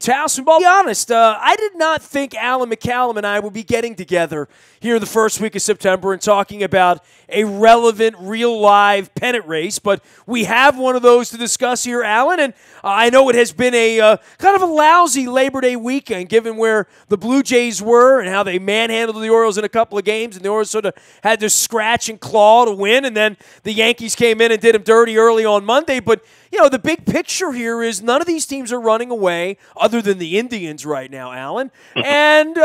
Towson. I'll be honest, I did not think Alan McCallum and I would be getting together here the first week of September and talking about a relevant, real live pennant race, but we have one of those to discuss here, Alan, and I know it has been a kind of a lousy Labor Day weekend given where the Blue Jays were and how they manhandled the Orioles in a couple of games, and the Orioles sort of had to scratch and claw to win, and then the Yankees came in and did them dirty early on Monday, but the big picture here is none of these teams are running away other than the Indians right now, Alan. And,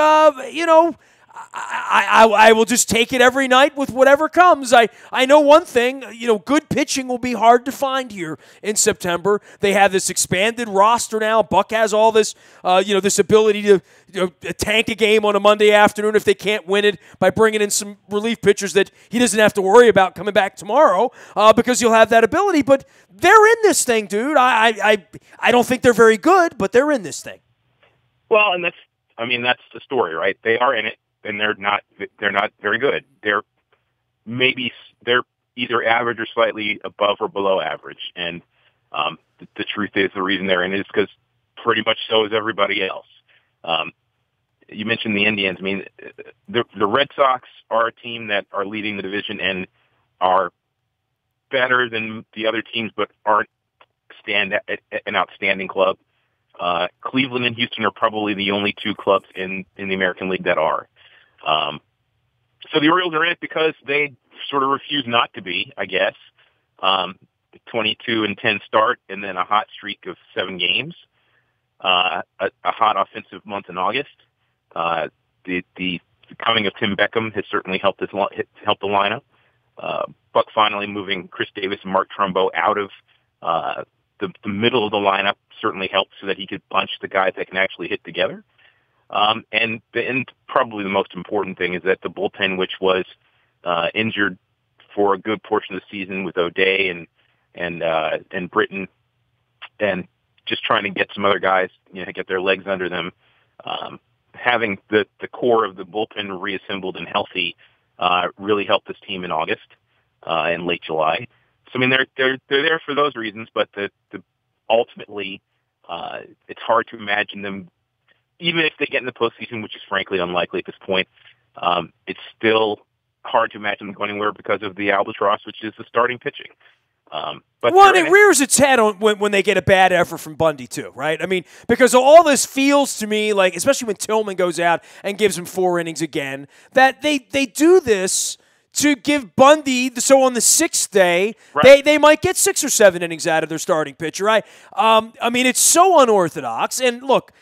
I will just take it every night with whatever comes. I know one thing, good pitching will be hard to find here in September. They have this expanded roster now. Buck has all this, this ability to tank a game on a Monday afternoon if they can't win it by bringing in some relief pitchers that he doesn't have to worry about coming back tomorrow because you'll have that ability. But they're in this thing, dude. I don't think they're very good, but they're in this thing. Well, and that's the story, right? They are in it. And they're not very good. They're either average or slightly above or below average. And the truth is, the reason they're in it is because pretty much so is everybody else. You mentioned the Indians. I mean, the Red Sox are a team that are leading the division and are better than the other teams, but aren't an outstanding club. Cleveland and Houston are probably the only two clubs in the American League that are. So the Orioles are in it because they sort of refuse not to be, I guess. 22-10 start and then a hot streak of 7 games. A hot offensive month in August. The coming of Tim Beckham has certainly helped the lineup. Buck finally moving Chris Davis and Mark Trumbo out of the middle of the lineup certainly helped so that he could bunch the guys that can actually hit together. And probably the most important thing is that the bullpen, which was injured for a good portion of the season with O'Day and Britton, and just trying to get some other guys, get their legs under them, having the core of the bullpen reassembled and healthy really helped this team in August and late July. So they're there for those reasons, but ultimately it's hard to imagine them. Even if they get in the postseason, which is frankly unlikely at this point, it's still hard to imagine them going anywhere because of the albatross, which is the starting pitching. But it rears its head when they get a bad effort from Bundy too, right? I mean, because all this feels to me like, especially when Tillman goes out and gives him 4 innings again, that they do this to give Bundy, so on the 6th day, right, they might get 6 or 7 innings out of their starting pitcher, right? It's so unorthodox. And look,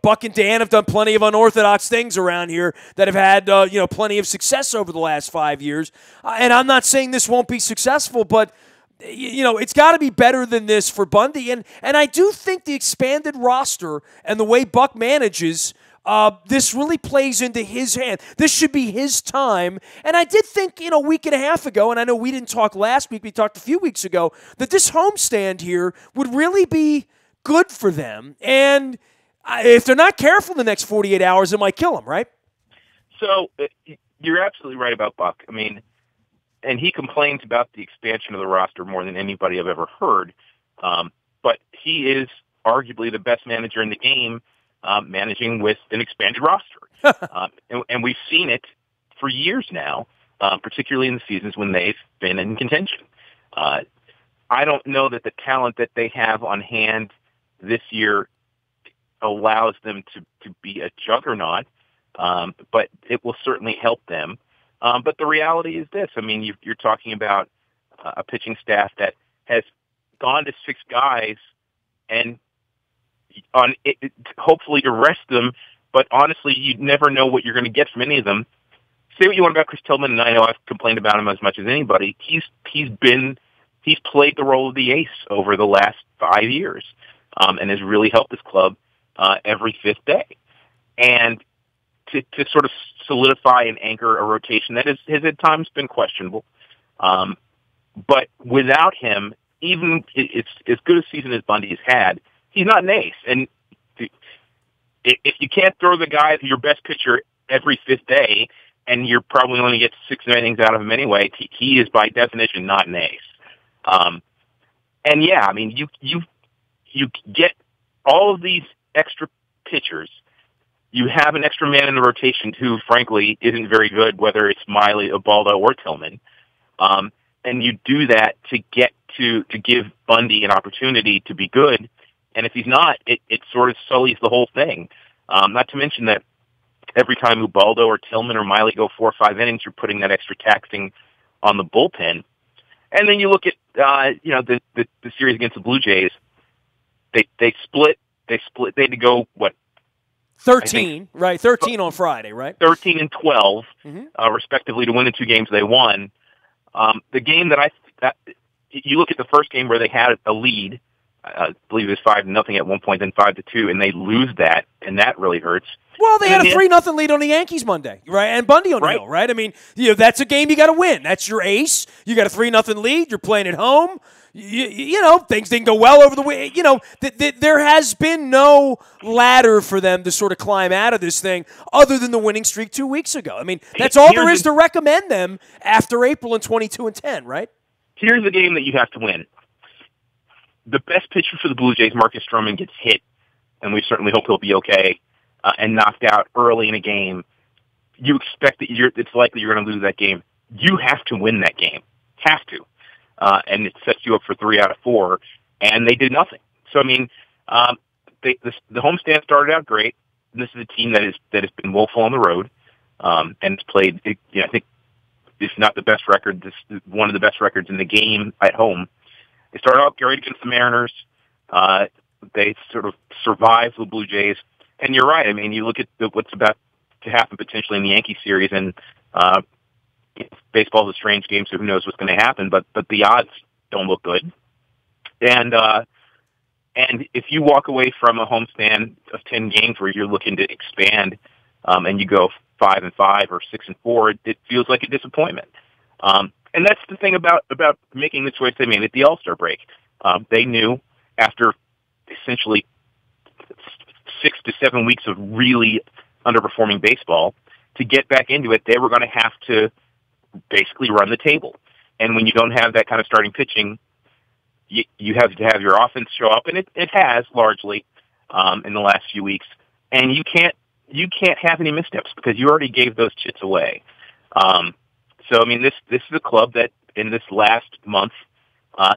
Buck and Dan have done plenty of unorthodox things around here that have had, plenty of success over the last 5 years. And I'm not saying this won't be successful, but, it's got to be better than this for Bundy. And I do think the expanded roster and the way Buck manages, this really plays into his hand. This should be his time. And I did think, a week and a half ago, and I know we didn't talk last week, we talked a few weeks ago, that this homestand here would really be good for them. And if they're not careful the next 48 hours, it might kill them, right? So you're absolutely right about Buck. And he complains about the expansion of the roster more than anybody I've ever heard. But he is arguably the best manager in the game, managing with an expanded roster. And we've seen it for years now, particularly in the seasons when they've been in contention. I don't know that the talent that they have on hand this year allows them to be a juggernaut, but it will certainly help them. But the reality is this. You're talking about a pitching staff that has gone to 6 guys and hopefully to rest them, but honestly, you never know what you're going to get from any of them. Say what you want about Chris Tillman, and I know I've complained about him as much as anybody. He's played the role of the ace over the last 5 years, and has really helped this club every 5th day. And to sort of solidify and anchor a rotation that has at times been questionable. But without him, even it's as good a season as Bundy has had, he's not an ace. And if you can't throw the guy, your best pitcher, every 5th day, and you're probably only get 6 innings out of him anyway, he is by definition not an ace. And yeah, you get all of these extra pitchers. You have an extra man in the rotation who, frankly, isn't very good, whether it's Miley, Ubaldo, or Tillman. And you do that to give Bundy an opportunity to be good. And if he's not, it sort of sullies the whole thing. Not to mention that every time Ubaldo or Tillman or Miley go 4 or 5 innings, you're putting that extra taxing on the bullpen. And then you look at the series against the Blue Jays. They split. They had to go 13, right? 13 on Friday, right? 13 and 12, respectively, to win the 2 games they won. The game that you look at the first game where they had a lead. I believe it was 5-0 at one point, then 5-2, and they lose that, and that really hurts. Well, they had a 3-0 lead on the Yankees Monday, right? And Bundy on the hill, right? I mean, that's a game you got to win. That's your ace. You got a 3-0 lead. You're playing at home. Things didn't go well over the way. There has been no ladder for them to sort of climb out of this thing other than the winning streak 2 weeks ago. I mean, that's all there is to recommend them after April and 22-10, right? Here's the game that you have to win. The best pitcher for the Blue Jays, Marcus Stroman, gets hit, and we certainly hope he'll be okay, and knocked out early in a game. You expect that it's likely you're going to lose that game. You have to win that game. Have to. And it sets you up for 3 out of 4, and they did nothing. So, I mean, the homestand started out great. And this is a team that has been woeful on the road, and it's played, I think, if not the best record, this is one of the best records in the game at home. They started out great against the Mariners. They sort of survived the Blue Jays. And you're right. I mean, you look at what's about to happen potentially in the Yankee series, and baseball is a strange game, so who knows what's going to happen. But the odds don't look good. And if you walk away from a homestand of 10 games where you're looking to expand, and you go 5-5 or 6-4, it feels like a disappointment. And that's the thing about making the choice they made at the All-Star break. They knew after essentially 6 to 7 weeks of really underperforming baseball, to get back into it, they were going to have to basically run the table. And when you don't have that kind of starting pitching, you have to have your offense show up, and it has largely in the last few weeks. And you can't have any missteps because you already gave those chits away. So, I mean, this is a club that in this last month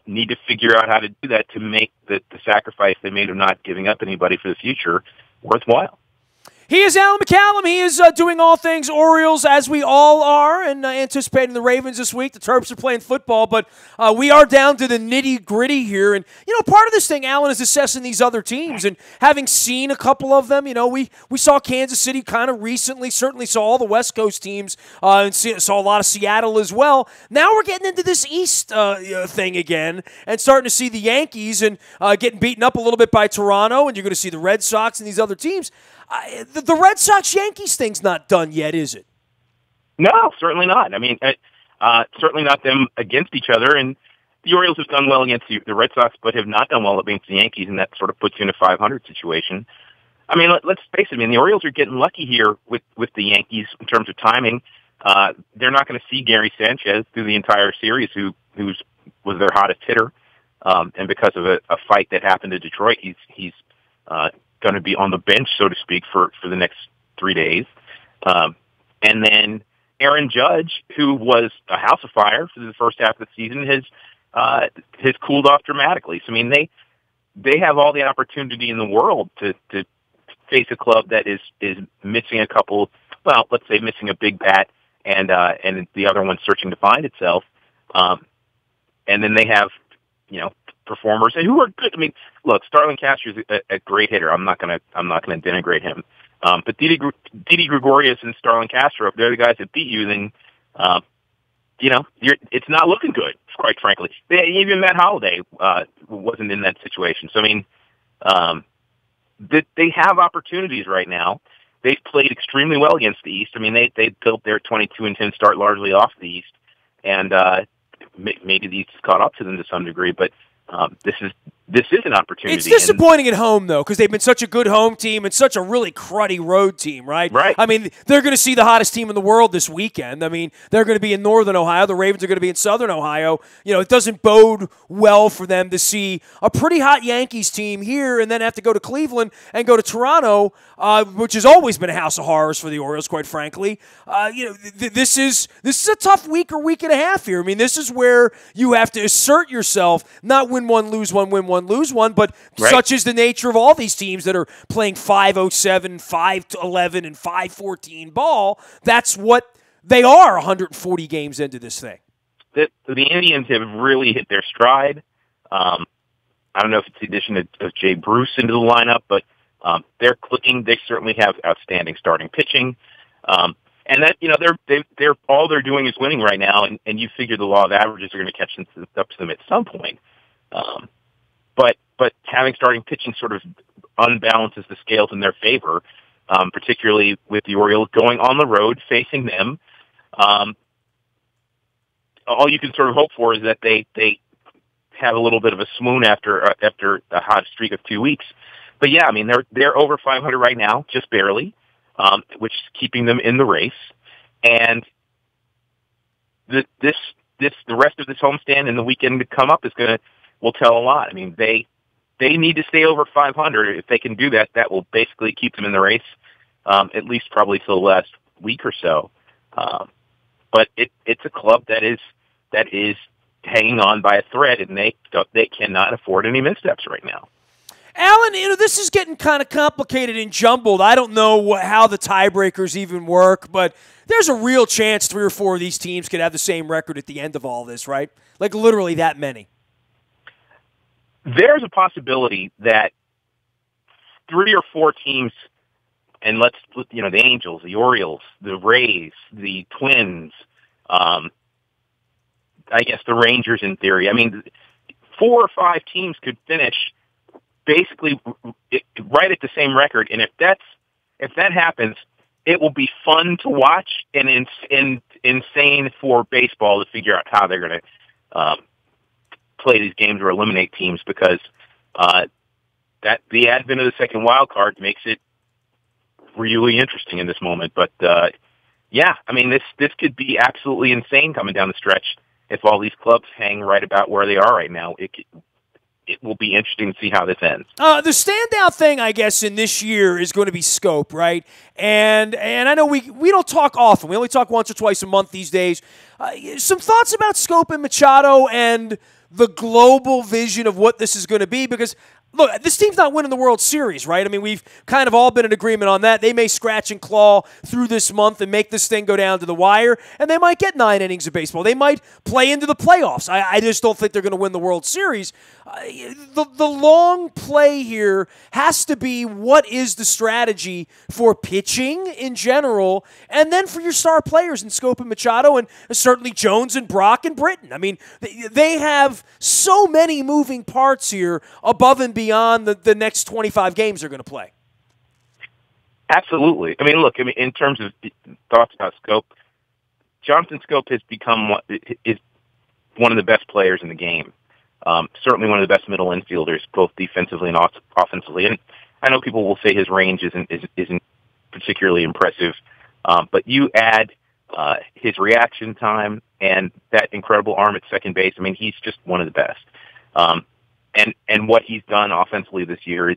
need to figure out how to do that to make the sacrifice they made of not giving up anybody for the future worthwhile. He is Alan McCallum. He is doing all things Orioles, as we all are, and anticipating the Ravens this week. The Terps are playing football, but we are down to the nitty-gritty here. And, part of this thing, Alan, is assessing these other teams. And having seen a couple of them, we saw Kansas City kind of recently, certainly saw all the West Coast teams, and saw a lot of Seattle as well. Now we're getting into this East thing again and starting to see the Yankees and getting beaten up a little bit by Toronto, and you're going to see the Red Sox and these other teams. The Red Sox-Yankees thing's not done yet, is it? No, certainly not. I mean, certainly not them against each other. And the Orioles have done well against the Red Sox, but have not done well against the Yankees, and that sort of puts you in a 500 situation. I mean, let's face it. I mean, the Orioles are getting lucky here with the Yankees in terms of timing. They're not going to see Gary Sanchez through the entire series, who was their hottest hitter, and because of a fight that happened in Detroit, he's going to be on the bench, so to speak, for the next 3 days. And then Aaron Judge, who was a house of fire for the first half of the season, has cooled off dramatically. So, I mean, they have all the opportunity in the world to face a club that is missing a couple, well, let's say missing a big bat, and the other one searching to find itself. And then they have, performers and who are good. I mean, look, Starlin Castro is a great hitter. I'm not gonna denigrate him. But Didi Gregorius and Starlin Castro, if they're the guys that beat you, then it's not looking good, quite frankly. Even Matt Holliday wasn't in that situation. So I mean, they have opportunities right now. They've played extremely well against the East. I mean, they built their 22-10 start largely off the East, and maybe the East has caught up to them to some degree, but this is this is an opportunity. It's disappointing at home, though, because they've been such a good home team and such a really cruddy road team, right? Right. I mean, they're going to see the hottest team in the world this weekend. I mean, they're going to be in Northern Ohio. The Ravens are going to be in Southern Ohio. You know, it doesn't bode well for them to see a pretty hot Yankees team here and then have to go to Cleveland and go to Toronto, which has always been a house of horrors for the Orioles, quite frankly. You know, this is a tough week or week and a half here. I mean, this is where you have to assert yourself, not win one, lose one, win one, lose one, but right. Such is the nature of all these teams that are playing 5-07, 5-11, and 5-14 ball. That's what they are 140 games into this thing. The Indians have really hit their stride. I don't know if it's the addition of Jay Bruce into the lineup, but they're clicking. They certainly have outstanding starting pitching. And that, you know, they're all they're doing is winning right now, and you figure the law of averages are going to catch up to them at some point. But having starting pitching sort of unbalances the scales in their favor, particularly with the Orioles going on the road, facing them. All you can sort of hope for is that they have a little bit of a swoon after a hot streak of 2 weeks. But yeah, I mean, they're over 500 right now, just barely, which is keeping them in the race. And the rest of this homestand and the weekend to come up will tell a lot. I mean, they need to stay over 500. If they can do that, that will basically keep them in the race, at least probably till the last week or so. But it's a club that is hanging on by a thread, and they cannot afford any missteps right now. Alan, you know, this is getting kind of complicated and jumbled. I don't know how the tiebreakers even work, but there's a real chance 3 or 4 of these teams could have the same record at the end of all this, right? Like literally that many. There's a possibility that 3 or 4 teams, and the Angels, the Orioles, the Rays, the Twins, I guess the Rangers in theory. I mean, 4 or 5 teams could finish basically right at the same record, and if that happens, it will be fun to watch and insane for baseball to figure out how they're going to play these games or eliminate teams, because that the advent of the second wild card makes it really interesting in this moment. But yeah, I mean, this could be absolutely insane coming down the stretch if all these clubs hang right about where they are right now. It will be interesting to see how this ends. The standout thing, I guess, in this year is going to be scope, right? And I know we don't talk often. We only talk once or twice a month these days. Some thoughts about Scope and Machado and the global vision of what this is going to be, because look, this team's not winning the World Series, right? I mean, we've kind of all been in agreement on that. They may scratch and claw through this month and make this thing go down to the wire, and they might get 9 innings of baseball. They might play into the playoffs. I just don't think they're going to win the World Series. The long play here has to be, what is the strategy for pitching in general, and then for your star players in Scope and Machado, and certainly Jones and Brock and Britton. I mean, they have so many moving parts here above and beyond the next 25 games they're going to play. Absolutely. I mean, look, in terms of thoughts about Scope, Jonathan Scope has become is one of the best players in the game. Certainly one of the best middle infielders, both defensively and offensively. And I know people will say his range isn't particularly impressive, but you add his reaction time and that incredible arm at second base. I mean, he's just one of the best. And what he's done offensively this year is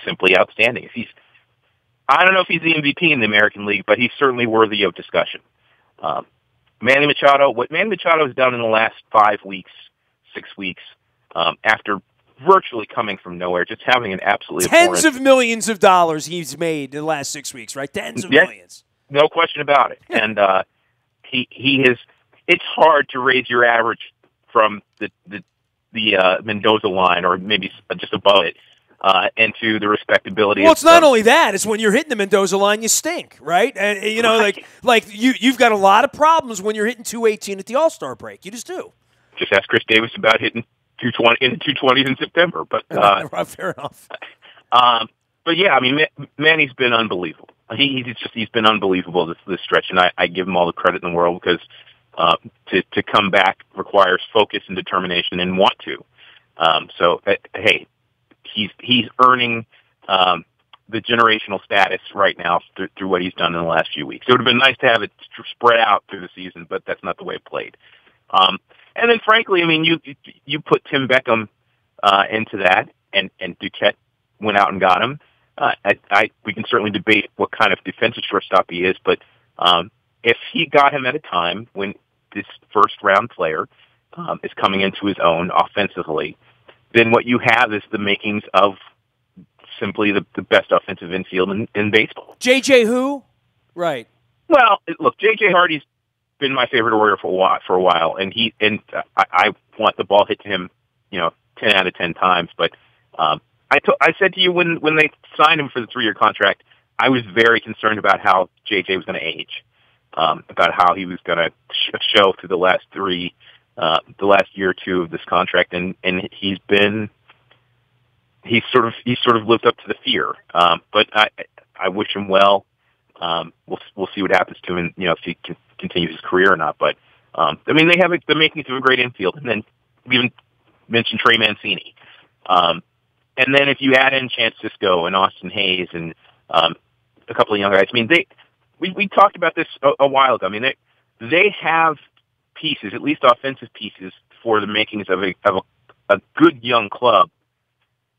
simply outstanding. I don't know if he's the MVP in the American League, but he's certainly worthy of discussion. Manny Machado, what Manny Machado has done in the last 5 weeks, 6 weeks, after virtually coming from nowhere, just having an absolutely tens of millions of dollars he's made in the last 6 weeks, right? Tens of millions. No question about it. And he has. It's hard to raise your average from the Mendoza line, or maybe just above it, into the respectability. Well, it's not only that; it's when you're hitting the Mendoza line, you stink, right? And you know, right. like you've got a lot of problems when you're hitting 218 at the All-Star break. You just do. Just ask Chris Davis about hitting 220 in the 220s in September. But fair enough. But yeah, I mean, Manny's been unbelievable. He's been unbelievable this stretch, and I give him all the credit in the world, because to come back requires focus and determination and want to. Hey, he's earning the generational status right now through what he's done in the last few weeks. It would have been nice to have it spread out through the season, but that's not the way it played. And then, frankly, I mean, you put Tim Beckham into that, and Duquette went out and got him. We can certainly debate what kind of defensive shortstop he is, but if he got him at a time when this first-round player is coming into his own offensively, then what you have is the makings of simply the best offensive infield in baseball. J.J. who? Right. Well, look, J.J. Hardy's been my favorite Warrior for a while, and I want the ball hit to him, 10 out of 10 times. But I said to you when they signed him for the 3-year contract, I was very concerned about how J.J. was going to age, about how he was going to show through the last year or two of this contract, and he's sort of lived up to the fear. But I wish him well. We'll see what happens to him, if he continues his career or not. But I mean, they have the makings of a great infield, and then we even mentioned Trey Mancini. And then if you add in Chance Sisco and Austin Hayes and a couple of young guys, I mean, we talked about this a while ago. I mean, they have pieces, at least offensive pieces, for the makings of a good young club.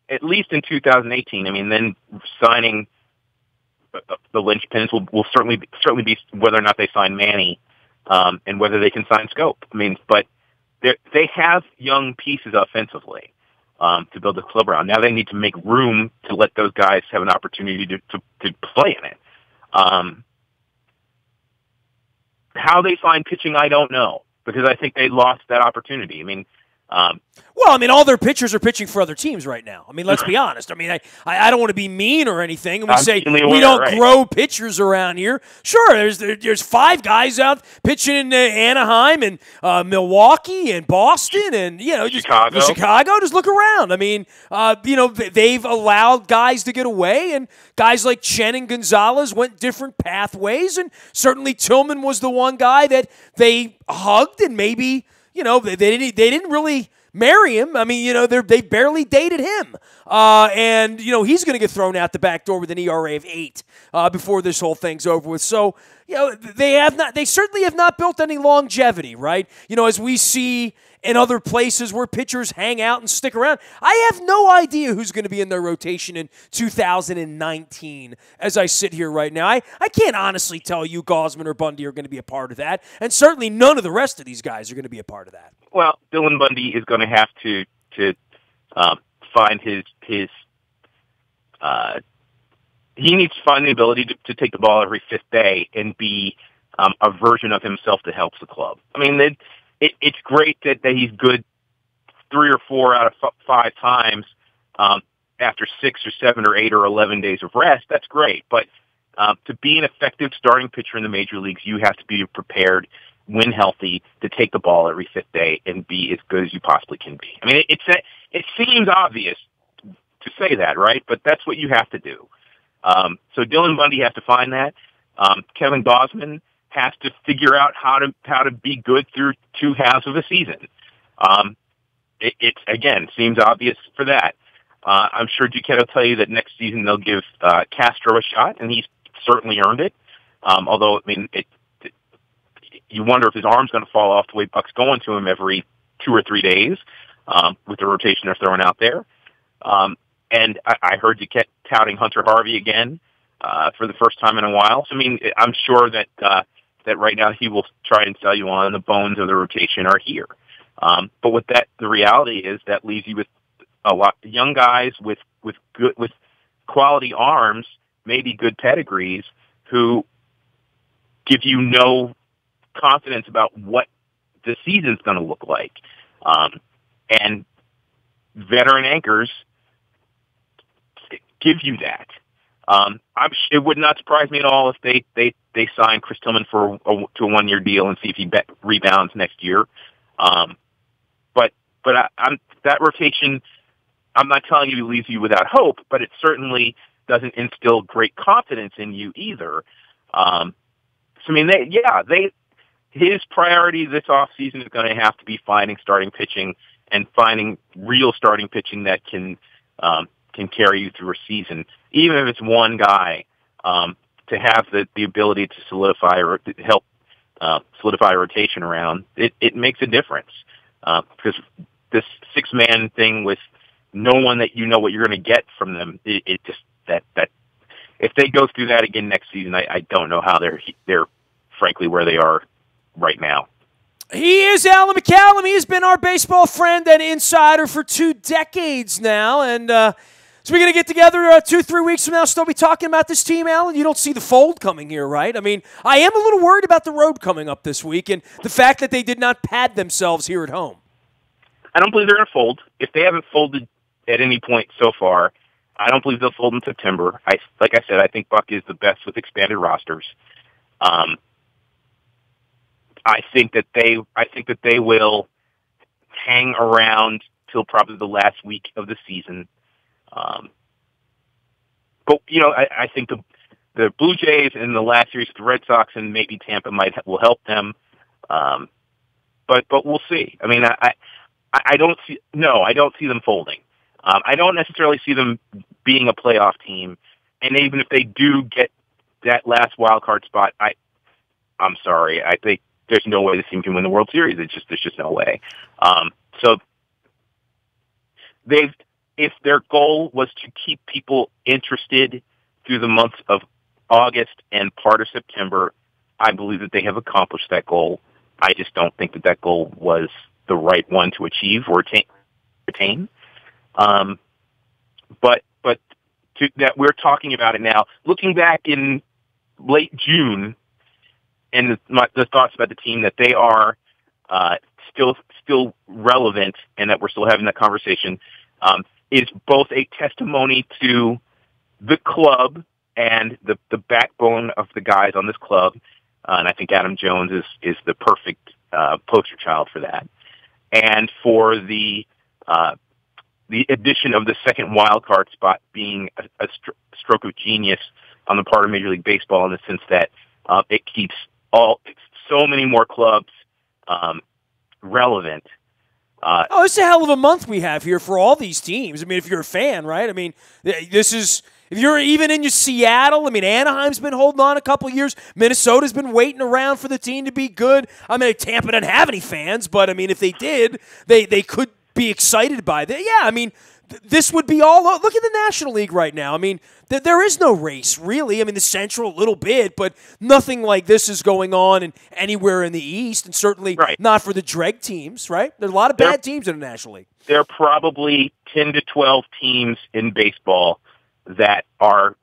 At least in 2018. I mean, then signing the linchpins will certainly be whether or not they sign Manny, and whether they can sign Scope. I mean, but they have young pieces offensively to build the club around. Now they need to make room to let those guys have an opportunity to play in it. How they find pitching, I don't know, because I think they lost that opportunity. I mean, well, I mean, all their pitchers are pitching for other teams right now. I mean, let's be honest. I mean, I don't want to be mean or anything. And we say we don't grow pitchers around here. Sure, there's 5 guys out pitching in Anaheim and Milwaukee and Boston and Chicago. Just look around. I mean, they've allowed guys to get away, and guys like Chen and Gonzalez went different pathways, and certainly Tillman was the one guy that they hugged and maybe. They didn't really marry him. I mean, they barely dated him. And he's going to get thrown out the back door with an ERA of 8 before this whole thing's over with. So, they certainly have not built any longevity, right? As we see in other places where pitchers hang out and stick around. I have no idea who's going to be in their rotation in 2019 as I sit here right now. I can't honestly tell you Gausman or Bundy are going to be a part of that, and certainly none of the rest of these guys are going to be a part of that. Well, Dylan Bundy is going to have to find his he needs to find the ability to take the ball every 5th day and be a version of himself that helps the club. I mean, it's great that he's good 3 or 4 out of 5 times after 6 or 7 or 8 or 11 days of rest. That's great. But to be an effective starting pitcher in the major leagues, you have to be prepared, when healthy, to take the ball every 5th day and be as good as you possibly can be. I mean, it seems obvious to say that, right? But that's what you have to do. So Dylan Bundy has to find that. Kevin Gausman has to figure out how to be good through 2 halves of a season. It again seems obvious for that. I'm sure Duquette will tell you that next season they'll give Castro a shot, and he's certainly earned it. Although, I mean, you wonder if his arm's going to fall off the way Buck's going to him every 2 or 3 days with the rotation they're throwing out there. And I heard Duquette touting Hunter Harvey again for the first time in a while. So, I mean, I'm sure that right now he will try and sell you on the bones of the rotation are here. But the reality is that leaves you with a lot of young guys with quality arms, maybe good pedigrees, who give you no confidence about what the season's going to look like. And veteran anchors give you that. It would not surprise me at all if they sign Chris Tillman to a 1-year deal and see if he rebounds next year. But that rotation, I'm not telling you it leaves you without hope, but it certainly doesn't instill great confidence in you either. So I mean, his priority this offseason is going to have to be finding starting pitching and finding real starting pitching that can carry you through a season, even if it's one guy, to have the ability to solidify or to help solidify a rotation around, it makes a difference. Because this 6-man thing with no one that you know what you're going to get from them, it just that if they go through that again next season, I don't know how they're frankly where they are right now. He is Alan McCallum. He has been our baseball friend and insider for 2 decades now. And so we're going to get together 2-3 weeks from now, still be talking about this team, Alan. You don't see the fold coming here, right? I mean, I am a little worried about the road coming up this week and the fact that they did not pad themselves here at home. I don't believe they're going to fold. If they haven't folded at any point so far, I don't believe they'll fold in September. Like I said, I think Buck is the best with expanded rosters. I think that they will hang around till probably the last week of the season. But I think the Blue Jays in the last series, the Red Sox and maybe Tampa will help them. But we'll see. I mean, I don't see them folding. I don't necessarily see them being a playoff team. And even if they do get that last wild card spot, I'm sorry. I think there's no way this team can win the World Series. There's just no way. So if their goal was to keep people interested through the months of August and part of September, I believe that they have accomplished that goal. I just don't think that goal was the right one to achieve or attain. But that we're talking about it now, looking back in late June, and the thoughts about the team, that they are still relevant and that we're still having that conversation, is both a testimony to the club and the backbone of the guys on this club. And I think Adam Jones is the perfect poster child for that. And for the addition of the second wild card spot being a stroke of genius on the part of Major League Baseball, in the sense that it keeps so many more clubs relevant. It's a hell of a month we have here for all these teams. I mean, if you're a fan, right? I mean, this is, if you're even in your Seattle, I mean, Anaheim's been holding on a couple of years. Minnesota's been waiting around for the team to be good. I mean, Tampa doesn't have any fans, but I mean, if they did, they could be excited by that. Yeah, I mean, this would be all. Look at the National League right now. I mean, there is no race, really. I mean, the Central a little bit, but nothing like this is going on anywhere in the East, and certainly not for the dreg teams, right? There's a lot of bad teams in the National League. There are probably 10 to 12 teams in baseball that are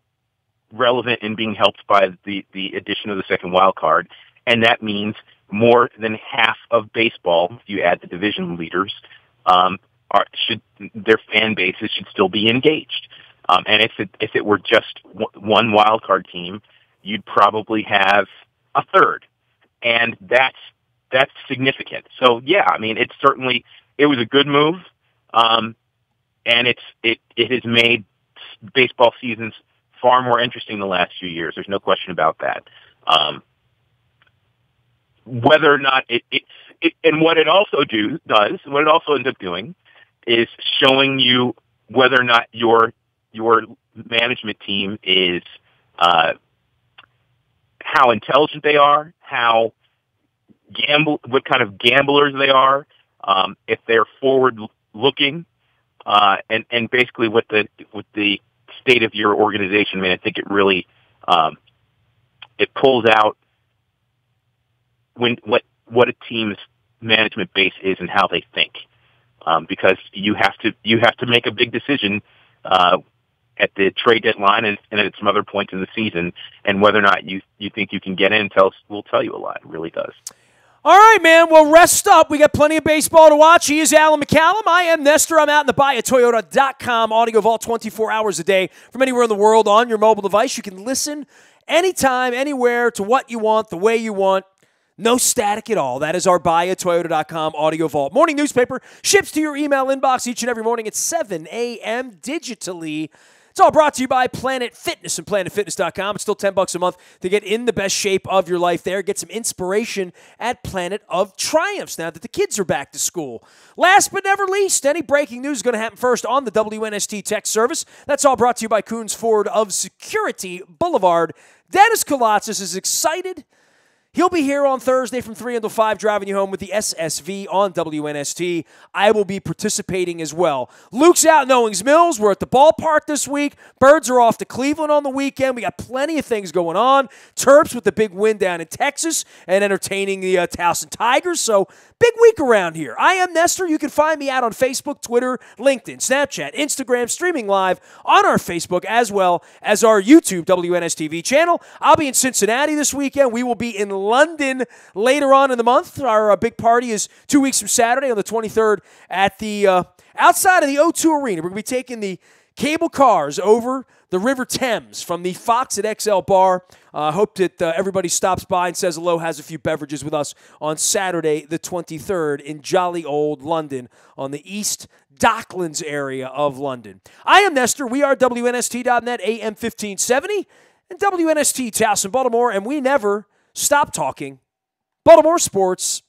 relevant in being helped by the addition of the second wild card, and that means more than half of baseball, if you add the division leaders, their fan bases should still be engaged. And if it were just one wild card team, you'd probably have a third, and that's significant. So yeah, I mean, it was a good move, and it has made baseball seasons far more interesting the last few years. There's no question about that. Whether or not and what it also what it also ends up doing is showing you whether or not your management team is how intelligent they are, what kind of gamblers they are, if they're forward looking, and basically with the state of your organization. I mean, I think it really it pulls out what a team's management base is and how they think. Because you have to make a big decision at the trade deadline and at some other points in the season, and whether or not you think you can get in will tell you a lot. It really does. All right, man. Well, rest up. We got plenty of baseball to watch. He is Alan McCallum. I am Nestor. I'm out in the buyatoyota.com audio vault 24 hours a day from anywhere in the world on your mobile device. You can listen anytime, anywhere, to what you want, the way you want. No static at all. That is our buyatoyota.com audio vault. Morning newspaper ships to your email inbox each and every morning at 7 a.m. digitally. It's all brought to you by Planet Fitness and PlanetFitness.com. It's still $10 a month to get in the best shape of your life there. Get some inspiration at Planet of Triumphs now that the kids are back to school. Last but never least, any breaking news is going to happen first on the WNST text service. That's all brought to you by Coons Ford of Security Boulevard. Dennis Kolatzis is excited. He'll be here on Thursday from 3 until 5, driving you home with the SSV on WNST. I will be participating as well. Luke's out in Owings Mills. We're at the ballpark this week. Birds are off to Cleveland on the weekend. We got plenty of things going on. Terps with the big win down in Texas and entertaining the Towson Tigers. So, big week around here. I am Nestor. You can find me out on Facebook, Twitter, LinkedIn, Snapchat, Instagram, streaming live on our Facebook as well as our YouTube WNSTV channel. I'll be in Cincinnati this weekend. We will be in London later on in the month. Our big party is 2 weeks from Saturday on the 23rd at the outside of the O2 Arena. We're going to be taking the cable cars over the River Thames from the Fox at XL Bar. Hope that everybody stops by and says hello, has a few beverages with us on Saturday the 23rd in jolly old London on the East Docklands area of London. I am Nestor. We are WNST.net, AM 1570, and WNST Towson, Baltimore, and we never stop talking Baltimore sports.